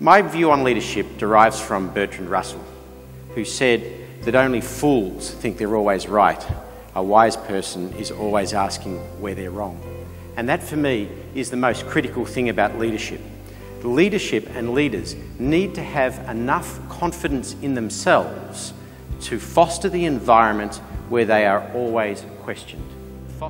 My view on leadership derives from Bertrand Russell, who said that only fools think they're always right. A wise person is always asking where they're wrong. And that, for me, is the most critical thing about leadership. Leadership and leaders need to have enough confidence in themselves to foster the environment where they are always questioned.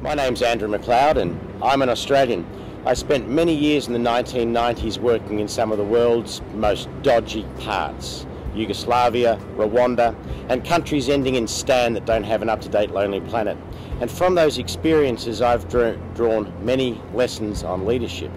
My name's Andrew MacLeod and I'm an Australian. I spent many years in the 1990s working in some of the world's most dodgy parts. Yugoslavia, Rwanda, and countries ending in Stan that don't have an up-to-date Lonely Planet. And from those experiences I've drawn many lessons on leadership.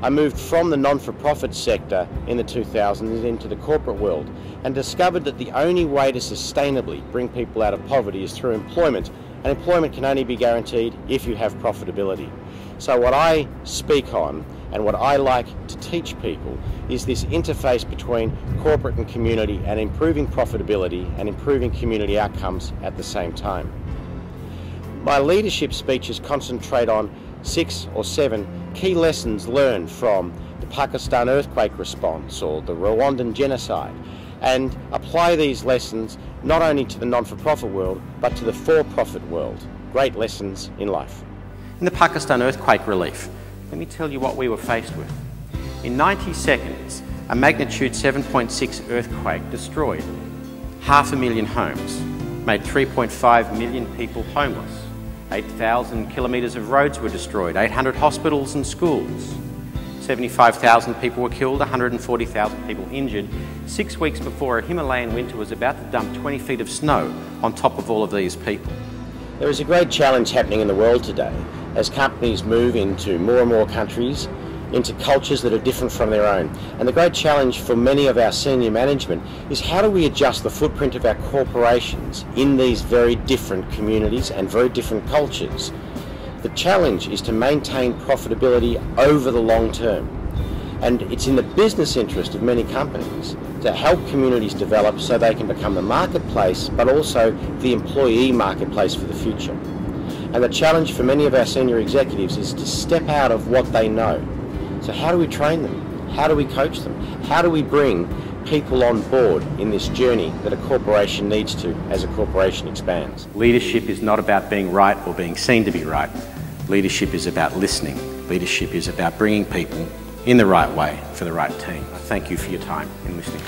I moved from the non-for-profit sector in the 2000s into the corporate world and discovered that the only way to sustainably bring people out of poverty is through employment, and employment can only be guaranteed if you have profitability. So what I speak on and what I like to teach people is this interface between corporate and community and improving profitability and improving community outcomes at the same time. My leadership speeches concentrate on 6 or 7 key lessons learned from the Pakistan earthquake response or the Rwandan genocide, and apply these lessons not only to the non-for-profit world but to the for-profit world. Great lessons in life. In the Pakistan earthquake relief, let me tell you what we were faced with. In 90 seconds, a magnitude 7.6 earthquake destroyed 500,000 homes, made 3.5 million people homeless. 8,000 kilometres of roads were destroyed, 800 hospitals and schools. 75,000 people were killed, 140,000 people injured, 6 weeks before a Himalayan winter was about to dump 20 feet of snow on top of all of these people. There is a great challenge happening in the world today as companies move into more and more countries, into cultures that are different from their own. And the great challenge for many of our senior management is how do we adjust the footprint of our corporations in these very different communities and very different cultures. The challenge is to maintain profitability over the long term. And it's in the business interest of many companies to help communities develop so they can become the marketplace, but also the employee marketplace for the future. And the challenge for many of our senior executives is to step out of what they know. So how do we train them? How do we coach them? How do we bring people on board in this journey that a corporation needs to as a corporation expands? Leadership is not about being right or being seen to be right. Leadership is about listening. Leadership is about bringing people in the right way for the right team. I thank you for your time in listening.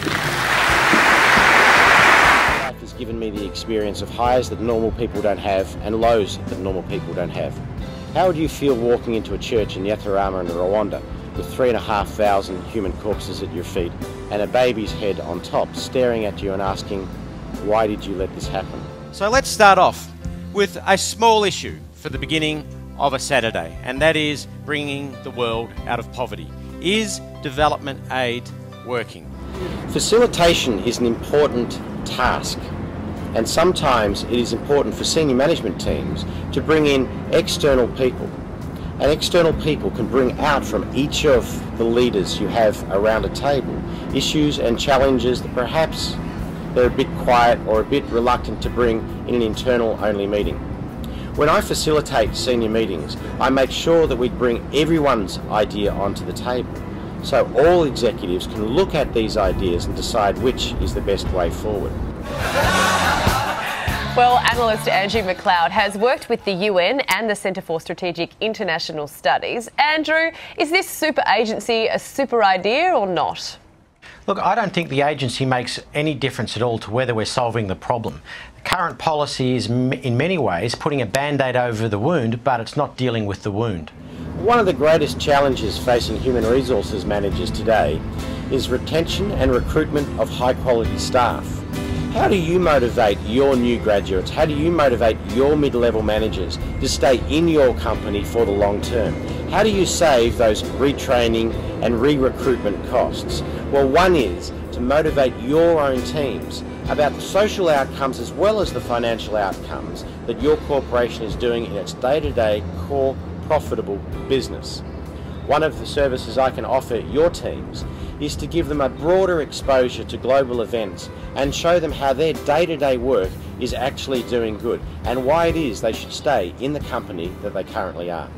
Life has given me the experience of highs that normal people don't have and lows that normal people don't have. How would you feel walking into a church in Yatarama in Rwanda with 3,500 human corpses at your feet and a baby's head on top staring at you and asking, why did you let this happen? So let's start off with a small issue for the beginning of a Saturday, and that is bringing the world out of poverty. Is development aid working? Facilitation is an important task, and sometimes it is important for senior management teams to bring in external people. And external people can bring out from each of the leaders you have around a table issues and challenges that perhaps they're a bit quiet or a bit reluctant to bring in an internal-only meeting. When I facilitate senior meetings, I make sure that we bring everyone's idea onto the table, so all executives can look at these ideas and decide which is the best way forward. Well, analyst Andrew MacLeod has worked with the UN and the Centre for Strategic International Studies. Andrew, is this super agency a super idea or not? Look, I don't think the agency makes any difference at all to whether we're solving the problem. The current policy is, in many ways, putting a band-aid over the wound, but it's not dealing with the wound. One of the greatest challenges facing human resources managers today is retention and recruitment of high-quality staff. How do you motivate your new graduates? How do you motivate your mid-level managers to stay in your company for the long term? How do you save those retraining and re-recruitment costs? Well, one is to motivate your own teams about the social outcomes as well as the financial outcomes that your corporation is doing in its day-to-day core profitable business. One of the services I can offer your teams is to give them a broader exposure to global events and show them how their day-to-day work is actually doing good and why it is they should stay in the company that they currently are.